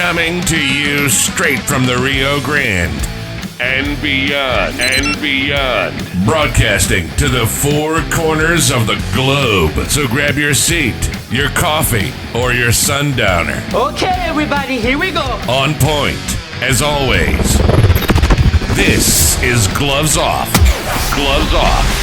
Coming to you straight from the Rio Grande and beyond, broadcasting to the four corners of the globe. So grab your seat, your coffee, or your sundowner. Okay, everybody, here we go. On point, as always. This is Gloves Off. Gloves Off.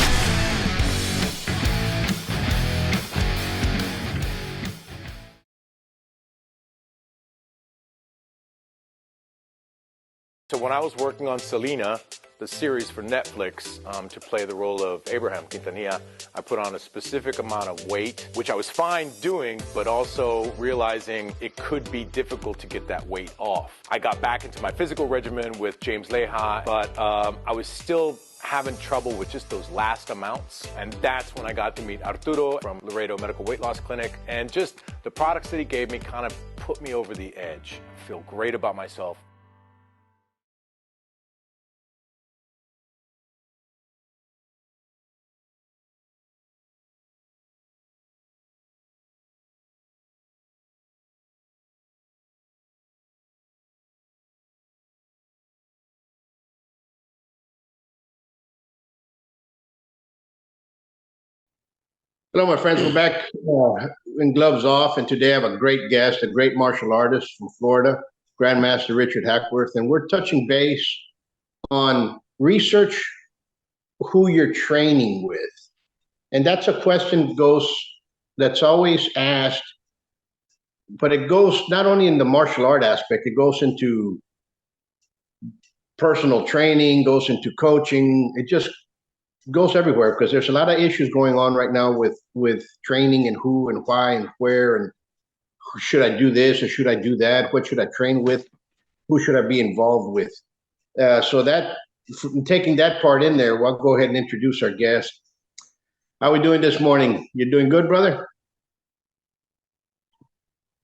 So when I was working on Selena, the series for Netflix, to play the role of Abraham Quintanilla, I put on a specific amount of weight, which I was fine doing, but also realizing it could be difficult to get that weight off. I got back into my physical regimen with James Leha, but I was still having trouble with just those last amounts. And that's when I got to meet Arturo from Laredo Medical Weight Loss Clinic. And just the products that he gave me kind of put me over the edge. I feel great about myself. Hello, my friends. We're back in Gloves Off, and today I have a great guest, a great martial artist from Florida, Grandmaster Richard Hackworth, and we're touching base on research who you're training with. And that's a question that's always asked, but it goes not only in the martial art aspect, it goes into personal training, goes into coaching. It just goes everywhere because there's a lot of issues going on right now with training and who and why and where and should I do this or should I do that? What should I train with? Who should I be involved with? So that taking that part in there, we'll go ahead and introduce our guest. How are we doing this morning? You doing good, brother?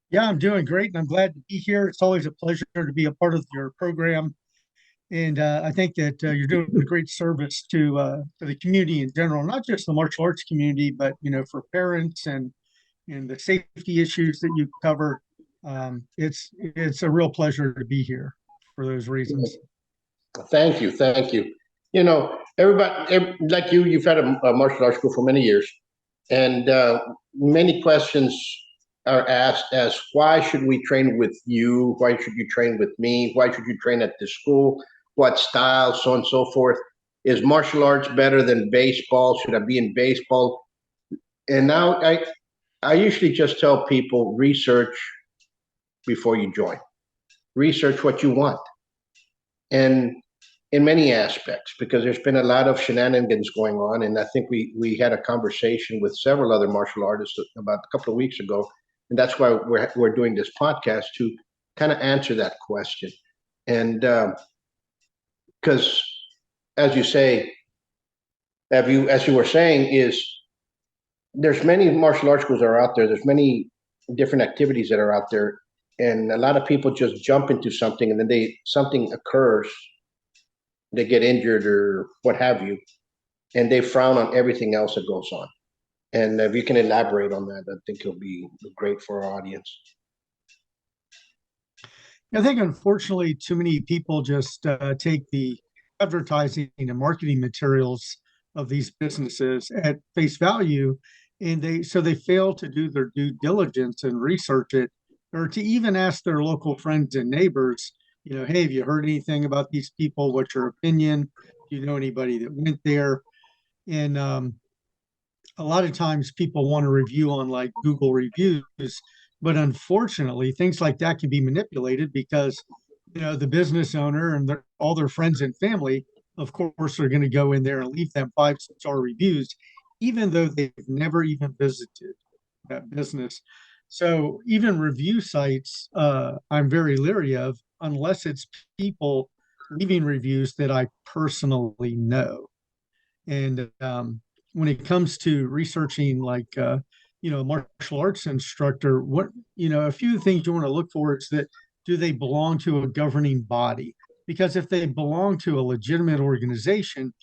Yeah, I'm doing great, and I'm glad to be here. It's always a pleasure to be a part of your program. And I think that you're doing a great service to the community in general, not just the martial arts community, but for parents and the safety issues that you cover. It's a real pleasure to be here for those reasons. Thank you. Everybody, like you've had a martial arts school for many years, and many questions are asked as why should we train with you? Why should you train with me? Why should you train at this school? What style, so on and so forth. Is martial arts better than baseball? Should I be in baseball? And now I usually just tell people research before you join. Research what you want. And in many aspects, because there's been a lot of shenanigans going on. And I think we had a conversation with several other martial artists about a couple of weeks ago. And that's why we're doing this podcast to kind of answer that question. And because, as you say, as you were saying, is there's many martial arts schools that are out there. There's many different activities that are out there, and a lot of people just jump into something, and then something occurs, they get injured or what have you, and they frown on everything else that goes on. And if you can elaborate on that, I think it'll be great for our audience. I think, unfortunately, too many people just take the advertising and marketing materials of these businesses at face value, and they fail to do their due diligence and research it, or to even ask their local friends and neighbors, hey, have you heard anything about these people? What's your opinion? Do you know anybody that went there? And a lot of times people want a review on like Google reviews, but unfortunately, things like that can be manipulated because, the business owner and all their friends and family, of course, are going to go in there and leave them 5-star reviews, even though they've never even visited that business. So even review sites, I'm very leery of, unless it's people leaving reviews that I personally know. And when it comes to researching, like, martial arts instructor, a few things you want to look for is that, do they belong to a governing body? Because if they belong to a legitimate organization,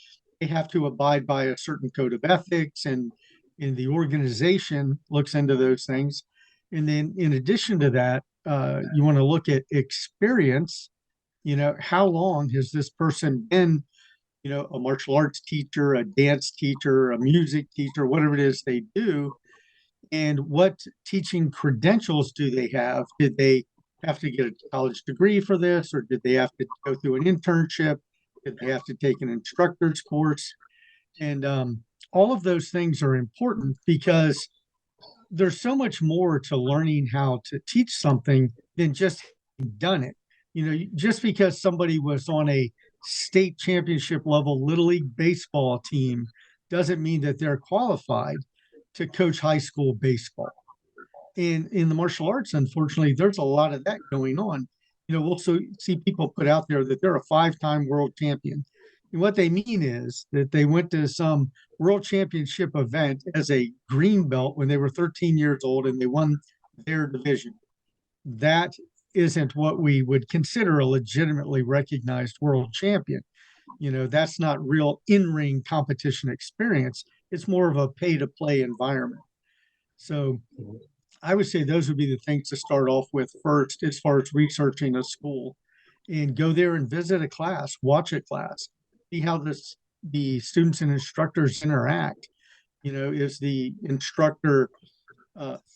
they have to abide by a certain code of ethics, and the organization looks into those things. And then in addition to that, you want to look at experience. How long has this person been, a martial arts teacher, a dance teacher, a music teacher, whatever it is they do, and what teaching credentials do they have? Did they have to get a college degree for this, or did they have to go through an internship? Did they have to take an instructor's course? And all of those things are important because there's so much more to learning how to teach something than just done it. Just because somebody was on a state championship level Little League baseball team doesn't mean that they're qualified to coach high school baseball. And in the martial arts, unfortunately, there's a lot of that going on. We'll see people put out there that they're a 5-time world champion. And what they mean is that they went to some world championship event as a green belt when they were 13 years old and they won their division. That isn't what we would consider a legitimately recognized world champion. That's not real in-ring competition experience. It's more of a pay-to-play environment. So I would say those would be the things to start off with first as far as researching a school, and go there and visit a class, watch a class, see how the students and instructors interact. Is the instructor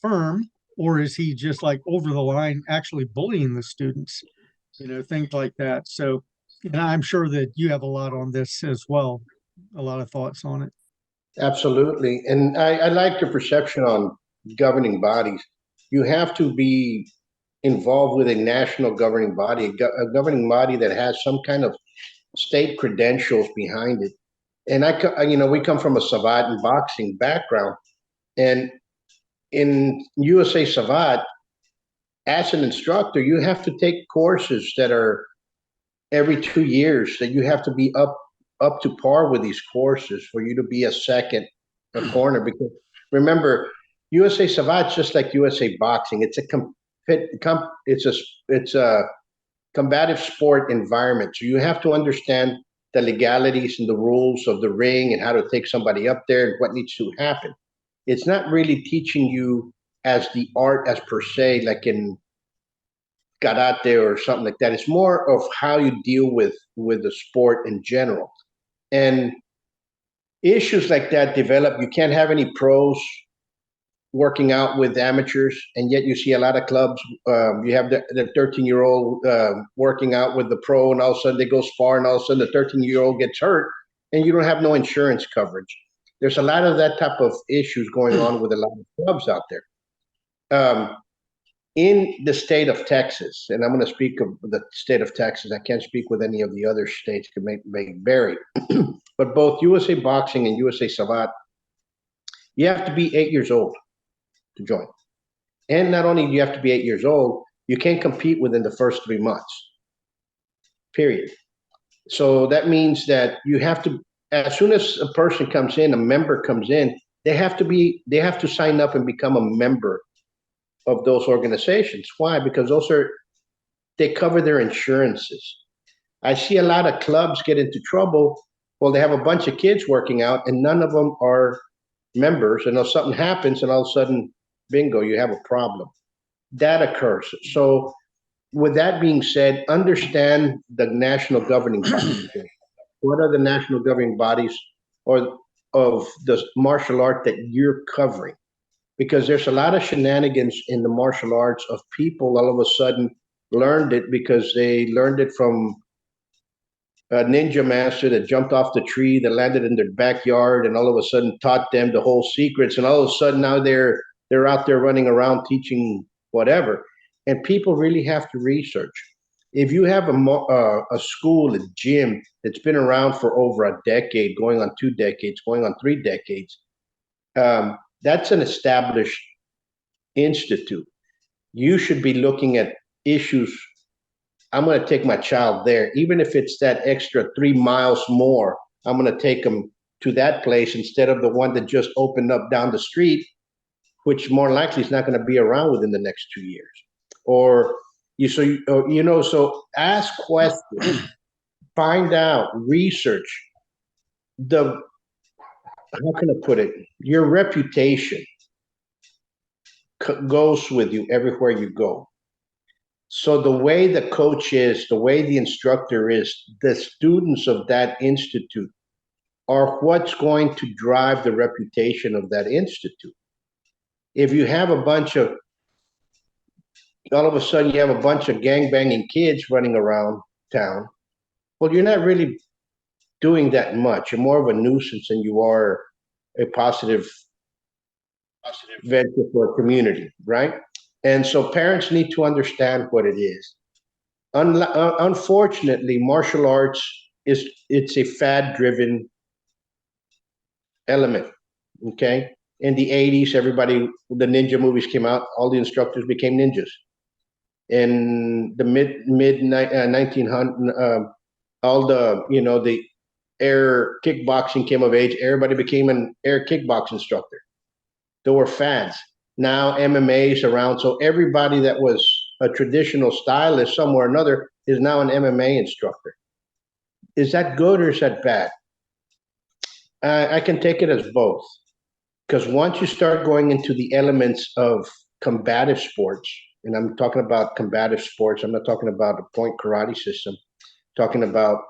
firm, or is he just like over the line actually bullying the students? Things like that. So, and I'm sure that you have a lot on this as well, a lot of thoughts on it. Absolutely. And I like your perception on governing bodies. You have to be involved with a national governing body, a governing body that has some kind of state credentials behind it. And we come from a savate and boxing background, and in USA Savate, as an instructor, you have to take courses that are every 2 years, that you have to be up to par with these courses for you to be a corner. Because remember, USA Savate, just like USA Boxing, it's a combative sport environment. So you have to understand the legalities and the rules of the ring and how to take somebody up there and what needs to happen. It's not really teaching you as the art as per se, like in karate or something like that. It's more of how you deal with the sport in general. And issues like that develop. You can't have any pros working out with amateurs, and yet you see a lot of clubs. You have the 13-year-old working out with the pro, and all of a sudden they go spar, and all of a sudden the 13-year-old gets hurt, and you don't have no insurance coverage. There's a lot of that type of issues going on with a lot of clubs out there. In the state of Texas, and I'm going to speak of the state of Texas. I can't speak with any of the other states, it may vary. But both USA Boxing and USA Savate, you have to be 8 years old to join. And not only do you have to be 8 years old, you can't compete within the first 3 months, period. So that means that you have to, as soon as a person comes in, a member comes in, they have to sign up and become a member of those organizations. Why? Because they cover their insurances. I see a lot of clubs get into trouble. Well, they have a bunch of kids working out and none of them are members, and if something happens and all of a sudden, bingo, you have a problem. That occurs. So with that being said, understand the national governing bodies. What are the national governing bodies or of the martial art that you're covering? Because there's a lot of shenanigans in the martial arts of people all of a sudden learned it because they learned it from a ninja master that jumped off the tree, that landed in their backyard, and all of a sudden taught them the whole secrets. And all of a sudden now they're out there running around teaching whatever. And people really have to research. If you have a school, a gym that's been around for over a decade, going on 2 decades, going on 3 decades, that's an established institute. You should be looking at issues. I'm going to take my child there, even if it's that extra 3 miles more. I'm going to take them to that place instead of the one that just opened up down the street, which more likely is not going to be around within the next 2 years. So ask questions, find out, research. How can I put it? Your reputation goes with you everywhere you go. So the way the coach is, the way the instructor is, the students of that institute are what's going to drive the reputation of that institute. If you have a bunch of, all of a sudden you have a bunch of gangbanging kids running around town, well, you're not really doing that much. You're more of a nuisance than you are a positive venture for a community, right? And so parents need to understand what it is. Unfortunately, martial arts it's a fad driven element. Okay, in the '80s, everybody the ninja movies came out. All the instructors became ninjas. In the mid 1900, all the the air kickboxing came of age. Everybody became an air kickbox instructor. There were fads. Now MMA is around, so everybody that was a traditional stylist somewhere or another is now an MMA instructor. Is that good or is that bad? I can take it as both. Because once you start going into the elements of combative sports, and I'm talking about combative sports, I'm not talking about a point karate system, I'm talking about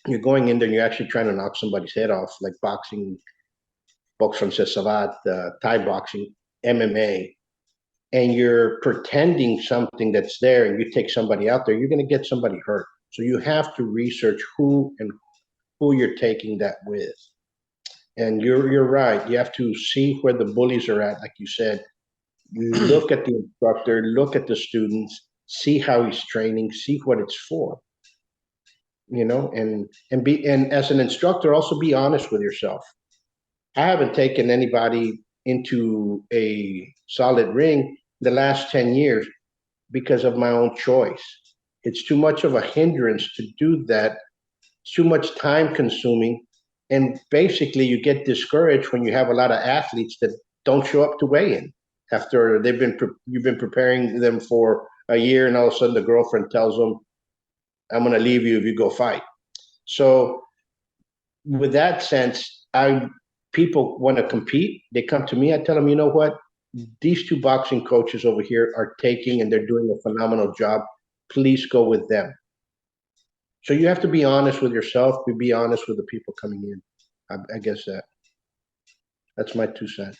you're going in there and you're actually trying to knock somebody's head off, like boxing, boxe française savate, Thai boxing, MMA, and you're pretending something that's there and you take somebody out there, you're going to get somebody hurt. So you have to research who you're taking that with. And you're right. You have to see where the bullies are at, like you said. Look at the instructor, look at the students, see how he's training, see what it's for. And as an instructor, also be honest with yourself. I haven't taken anybody into a solid ring the last 10 years because of my own choice. It's too much of a hindrance to do that. It's too much time consuming. And basically, you get discouraged when you have a lot of athletes that don't show up to weigh in after you've been preparing them for a year, and all of a sudden the girlfriend tells them, "I'm going to leave you if you go fight." So, with that sense, people want to compete. They come to me. I tell them, you know what? These two boxing coaches over here are taking, and they're doing a phenomenal job. Please go with them. So you have to be honest with yourself. Be honest with the people coming in. I guess that's my 2 cents.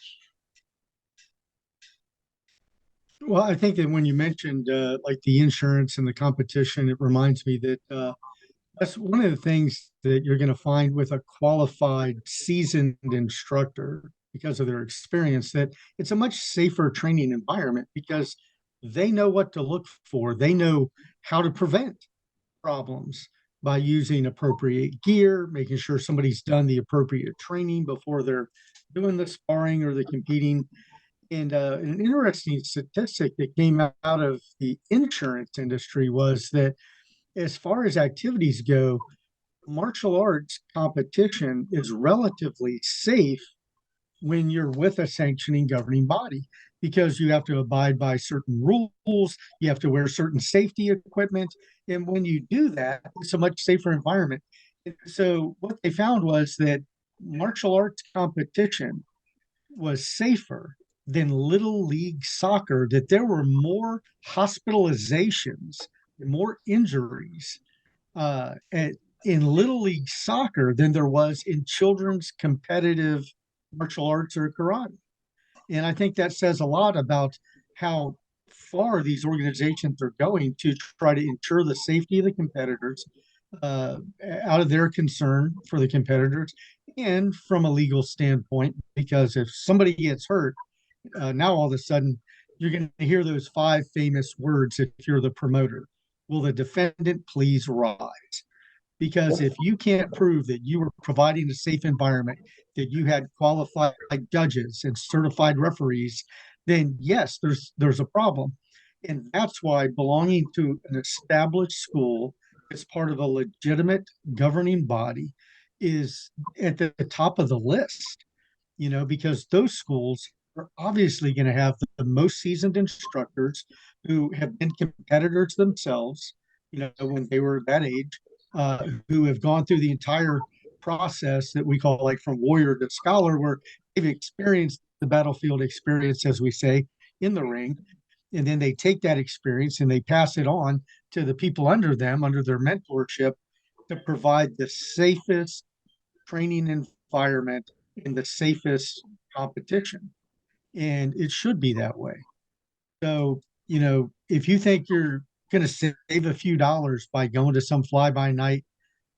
Well, I think that when you mentioned like the insurance and the competition, it reminds me that that's one of the things that you're going to find with a qualified, seasoned instructor because of their experience, that it's a much safer training environment because they know what to look for. They know how to prevent problems by using appropriate gear, making sure somebody's done the appropriate training before they're doing the sparring or the competing. And an interesting statistic that came out of the insurance industry was that as far as activities go, martial arts competition is relatively safe when you're with a sanctioning governing body because you have to abide by certain rules, you have to wear certain safety equipment. And when you do that, it's a much safer environment. So, what they found was that martial arts competition was safer than little league soccer, that there were more hospitalizations, more injuries in little league soccer than there was in children's competitive martial arts or karate. And I think that says a lot about how far these organizations are going to try to ensure the safety of the competitors uh, out of their concern for the competitors and from a legal standpoint, because if somebody gets hurt, now all of a sudden you're going to hear those five famous words if you're the promoter. Will the defendant please rise? Because if you can't prove that you were providing a safe environment, that you had qualified judges and certified referees, then yes, there's a problem. And that's why belonging to an established school as part of a legitimate governing body is at the top of the list, because those schools are obviously going to have the most seasoned instructors who have been competitors themselves, when they were that age, who have gone through the entire process that we call like from warrior to scholar, where they've experienced the battlefield experience, as we say, in the ring. and then they take that experience and they pass it on to the people under them, under their mentorship, to provide the safest training environment in the safest competition. And it should be that way. So, if you think you're going to save a few dollars by going to some fly by night,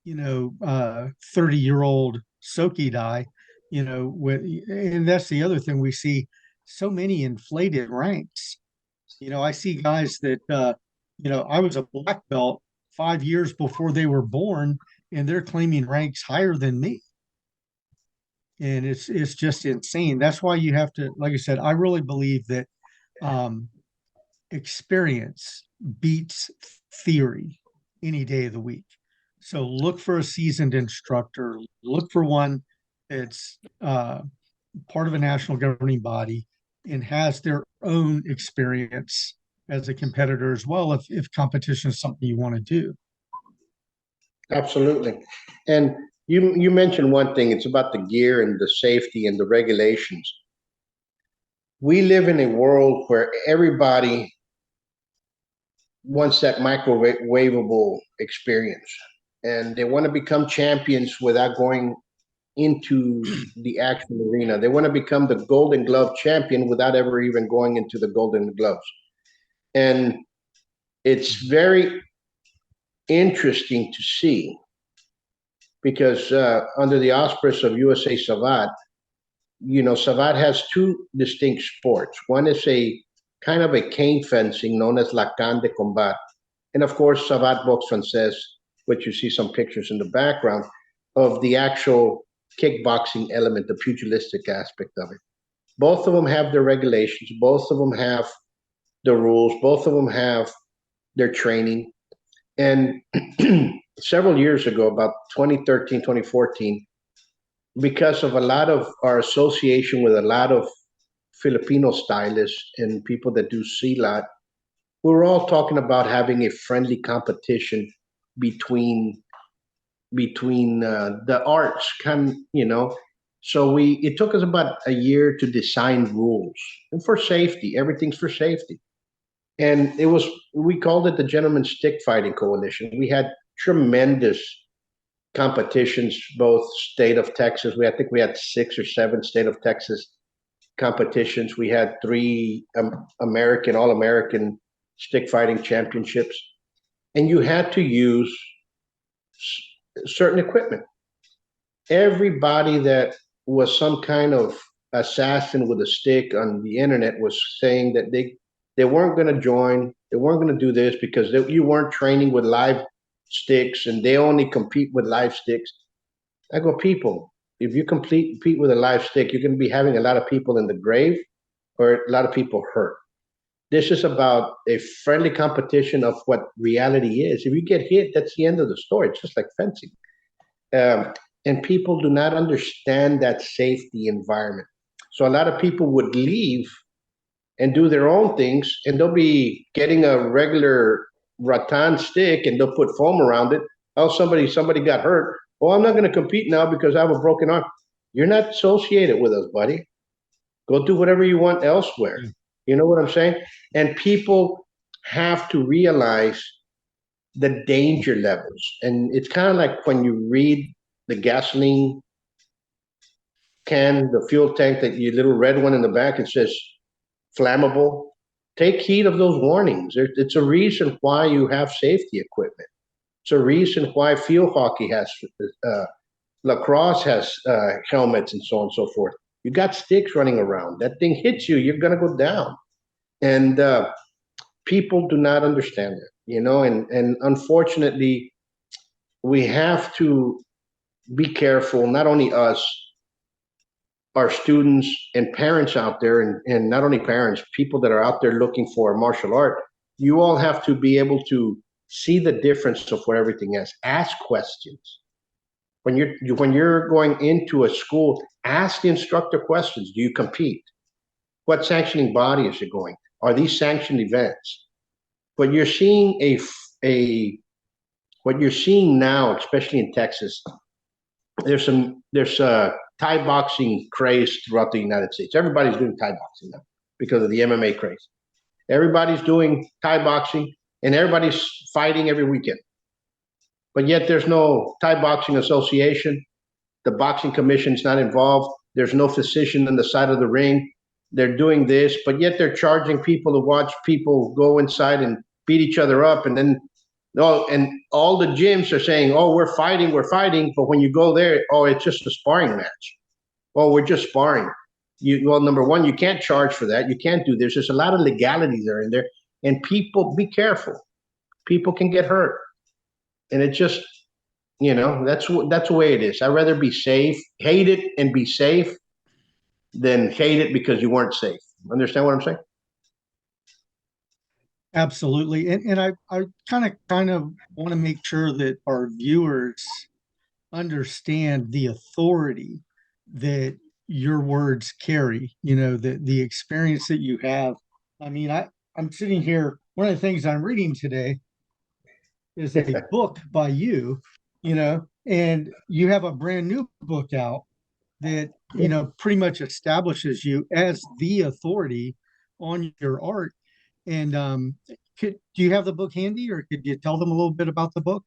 30-year-old Soki die, and that's the other thing we see, so many inflated ranks. I see guys that, I was a black belt 5 years before they were born, and they're claiming ranks higher than me. And it's just insane. That's why you have to, like I said, I really believe that experience beats theory any day of the week. So look for a seasoned instructor, look for one that's part of a national governing body and has their own experience as a competitor as well, if competition is something you want to do. Absolutely. And you mentioned one thing, it's about the gear and the safety and the regulations. We live in a world where everybody wants that microwavable experience, and they want to become champions without going into the actual arena. They want to become the Golden Glove champion without ever even going into the Golden Gloves. And it's very interesting to see because under the auspice of USA Savat, Savat has two distinct sports. One is a kind of a cane fencing known as la canne de combat. And of course, Savat Boxe Française, which you see some pictures in the background of the actual kickboxing element, the pugilistic aspect of it. Both of them have their regulations. Both of them have the rules. Both of them have their training. And several years ago, about 2013, 2014, because of a lot of our association with a lot of Filipino stylists and people that do silat, we were all talking about having a friendly competition between the arts, So it took us about a year to design rules, and for safety, everything's for safety. And we called it the Gentlemen's Stick Fighting Coalition. We had tremendous competitions, both state of Texas. I think we had 6 or 7 state of Texas competitions. We had 3 all-American stick fighting championships. And you had to use certain equipment. Everybody that was some kind of assassin with a stick on the internet was saying that they weren't going to join, they weren't going to do this because you weren't training with live sticks and they only compete with live sticks. I go, people, if you compete with a live stick, you're going to be having a lot of people in the grave or a lot of people hurt. This is about a friendly competition of what reality is. If you get hit, that's the end of the story. It's just like fencing. And people do not understand that safety environment. So a lot of people would leave and do their own things, and they'll be getting a regular rattan stick and they'll put foam around it. Oh, somebody got hurt. Oh, I'm not going to compete now because I have a broken arm. You're not associated with us, buddy. Go do whatever you want elsewhere. You know what I'm saying? And people have to realize the danger levels. And it's kind of like when you read the gasoline can, the fuel tank, that your little red one in the back, it says flammable. Take heed of those warnings. It's a reason why you have safety equipment. It's a reason why field hockey has, lacrosse has helmets and so on and so forth. You got sticks running around. That thing hits you, you're going to go down. And people do not understand it, and unfortunately, we have to be careful, not only us, our students and parents out there, and not only parents, people that are out there looking for martial art. You all have to be able to see the difference of what everything is. Ask questions. When you're going into a school, ask the instructor questions. Do you compete? What sanctioning body is it going? Are these sanctioned events? What you're seeing what you're seeing now, especially in Texas, there's a Thai boxing craze throughout the United States. Everybody's doing Thai boxing now because of the MMA craze. Everybody's doing Thai boxing and everybody's fighting every weekend. But yet there's no Thai Boxing Association. The boxing commission's not involved. There's no physician on the side of the ring. They're doing this, but yet they're charging people to watch people go inside and beat each other up. And then, oh, and all the gyms are saying, oh, we're fighting. But when you go there, oh, it's just a sparring match. Oh, we're just sparring. Well, number one, you can't charge for that. You can't do this. There's a lot of legalities that are in there. And people, be careful. People can get hurt. And it just, that's the way it is. I'd rather be safe, hate it and be safe than hate it because you weren't safe. Understand what I'm saying? Absolutely. And I kind of want to make sure that our viewers understand the authority that your words carry, the experience that you have. I mean, I'm sitting here, one of the things I'm reading today is a book by you, and you have a brand new book out that, pretty much establishes you as the authority on your art. And do you have the book handy, or could you tell them a little bit about the book?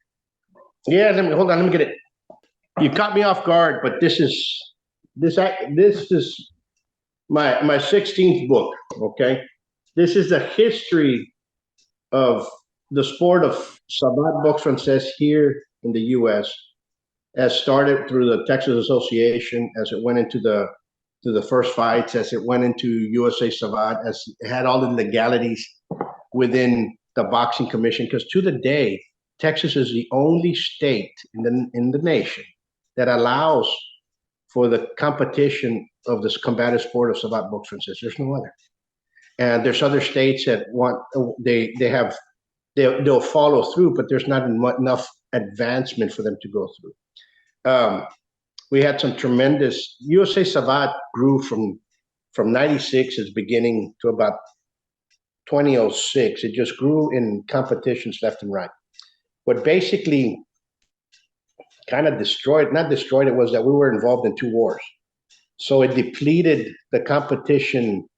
Yeah, hold on, let me get it. You caught me off guard, but this is my 16th book. Okay, this is the history of the sport of Sabat Boxe Française here in the U.S. as started through the Texas Association, as it went into the first fights, as it went into USA Sabat, as it had all the legalities within the boxing commission. Because to the day, Texas is the only state in the nation that allows for the competition of this combative sport of Sabat Boxe Française. There's no other. And there's other states that want they'll follow through, but there's not enough advancement for them to go through. We had some tremendous. USA Sabat grew from 96 its beginning to about 2006. It just grew in competitions left and right. What basically kind of not destroyed it, was that we were involved in 2 wars. So it depleted the competition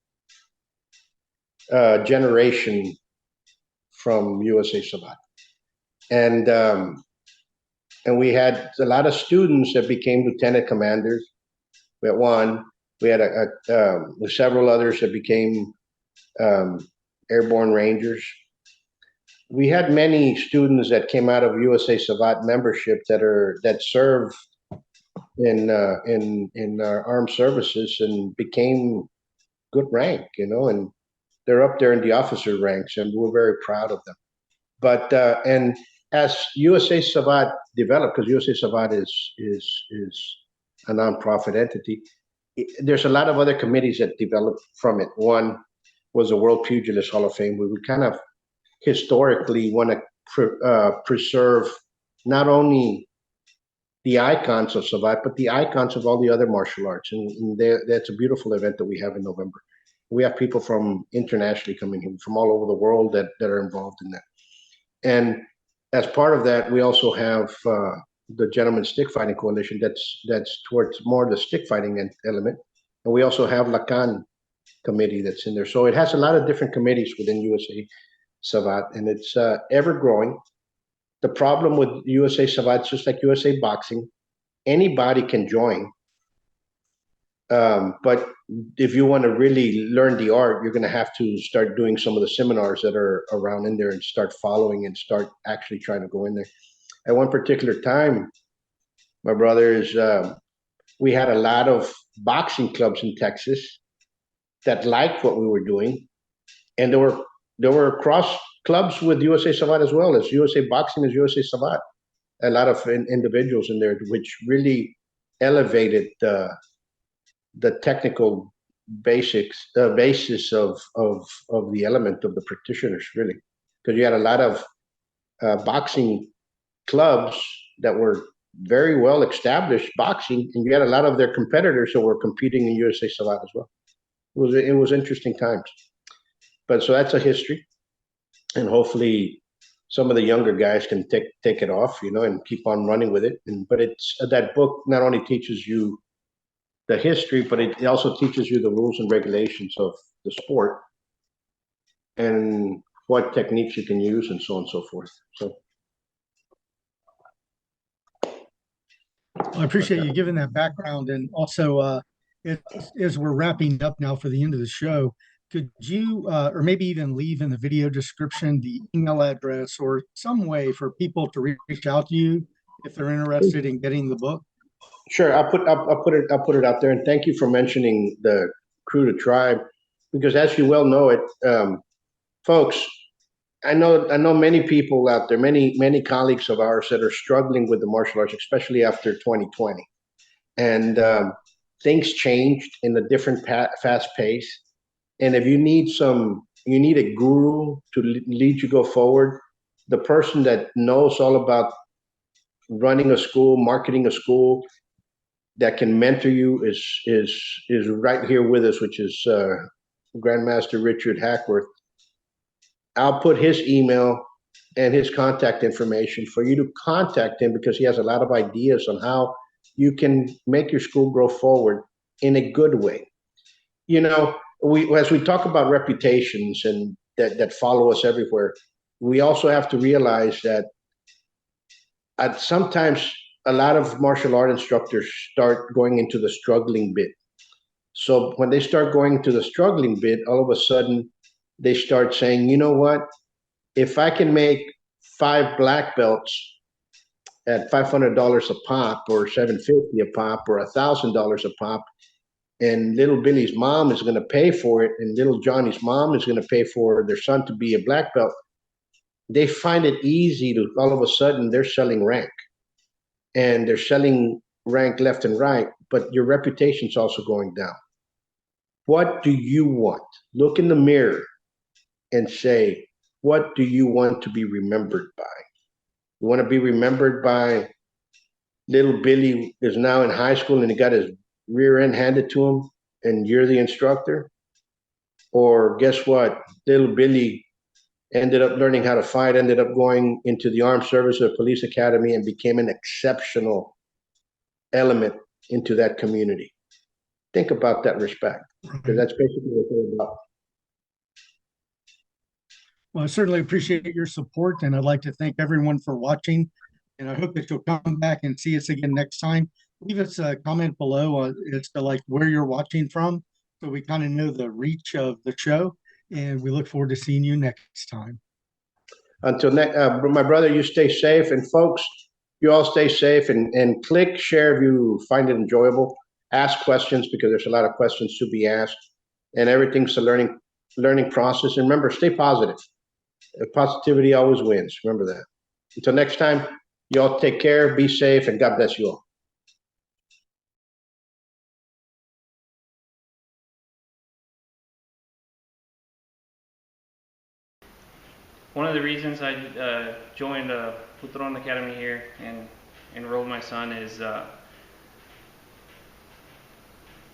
generation from USA Sabat. And we had a lot of students that became lieutenant commanders. We had one. We had several others that became airborne rangers. We had many students that came out of USA Sabat membership that serve in our armed services and became good rank, and they're up there in the officer ranks, and we're very proud of them. But and as USA Sabat developed, because USA Sabat is a nonprofit entity, there's a lot of other committees that developed from it. One was the World Pugilist Hall of Fame, where we kind of historically want to preserve not only the icons of Sabat, but the icons of all the other martial arts. And that's a beautiful event that we have in November. We have people from internationally coming in from all over the world that are involved in that. And as part of that, we also have the Gentlemen's Stick Fighting Coalition that's towards more the stick fighting element. And we also have Lacan committee that's in there. So it has a lot of different committees within USA Sabat, and it's ever growing. The problem with USA Sabat, just like USA Boxing, anybody can join. But if you want to really learn the art, you're going to have to start doing some of the seminars that are around in there and start following and start actually trying to go in there. At one particular time, my brothers, we had a lot of boxing clubs in Texas that liked what we were doing, and there were cross clubs with USA Sabat as well, as USA Boxing as USA Sabat. A lot of individuals in there, which really elevated the technical basis of the element of the practitioners, really, because you had a lot of boxing clubs that were very well established boxing, and you had a lot of their competitors who were competing in USA Sabat as well. It was interesting times. But so that's a history, and hopefully some of the younger guys can take it off, and keep on running with it. But it's that book not only teaches you the history, but it also teaches you the rules and regulations of the sport. and what techniques you can use and so on and so forth. So I appreciate you giving that background. And also, as we're wrapping up now for the end of the show, could you, or maybe even leave in the video description, the email address or some way for people to reach out to you if they're interested in getting the book? sure, I'll put it out there. And thank you for mentioning the Crew to Tribe, because as you well know it, folks, I know many people out there, many colleagues of ours that are struggling with the martial arts, especially after 2020, and things changed in a different fast pace. And if you need you need a guru to lead you go forward. The person that knows all about running a school, marketing a school, that can mentor you is right here with us, which is Grandmaster Richard Hackworth. I'll put his email and his contact information for you to contact him, because he has a lot of ideas on how you can make your school grow forward in a good way. You know, as we talk about reputations and that follow us everywhere, we also have to realize that sometimes a lot of martial art instructors start going into the struggling bit. So when they start going to the struggling bit, all of a sudden they start saying, you know what? If I can make 5 black belts at $500 a pop, or $750 a pop, or $1,000 a pop, and little Billy's mom is going to pay for it, and little Johnny's mom is going to pay for their son to be a black belt, they find it easy to, all of a sudden, they're selling rank. And they're selling rank left and right, but your reputation's also going down. What do you want? Look in the mirror and say, what do you want to be remembered by? You want to be remembered by little Billy is now in high school and he got his rear end handed to him and you're the instructor? Or guess what? Little Billy ended up learning how to fight, ended up going into the armed service or police academy and became an exceptional element into that community. Think about that respect, because that's basically what they're about. Well, I certainly appreciate your support, and I'd like to thank everyone for watching. And I hope that you'll come back and see us again next time. Leave us a comment below as to like where you're watching from, so we kind of know the reach of the show. And we look forward to seeing you next time. Until next, my brother, you stay safe. And folks, you all stay safe and click share if you find it enjoyable. Ask questions, because there's a lot of questions to be asked. And everything's a learning process. And remember, stay positive. Positivity always wins. Remember that. Until next time, you all take care, be safe, and God bless you all. One of the reasons I joined Buitron Academy here and enrolled my son is the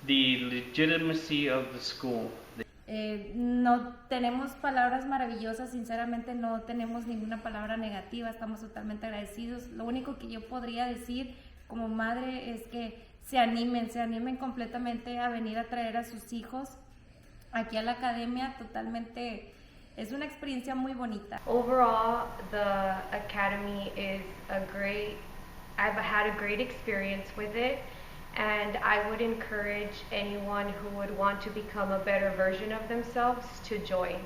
legitimacy of the school. No tenemos palabras maravillosas, sinceramente no tenemos ninguna palabra negativa, estamos totalmente agradecidos. Lo único que yo podría decir como madre es que se animen completamente a venir a traer a sus hijos aquí a la academia. Totalmente es una experiencia muy bonita. Overall, the academy is I've had a great experience with it, and I would encourage anyone who would want to become a better version of themselves to join.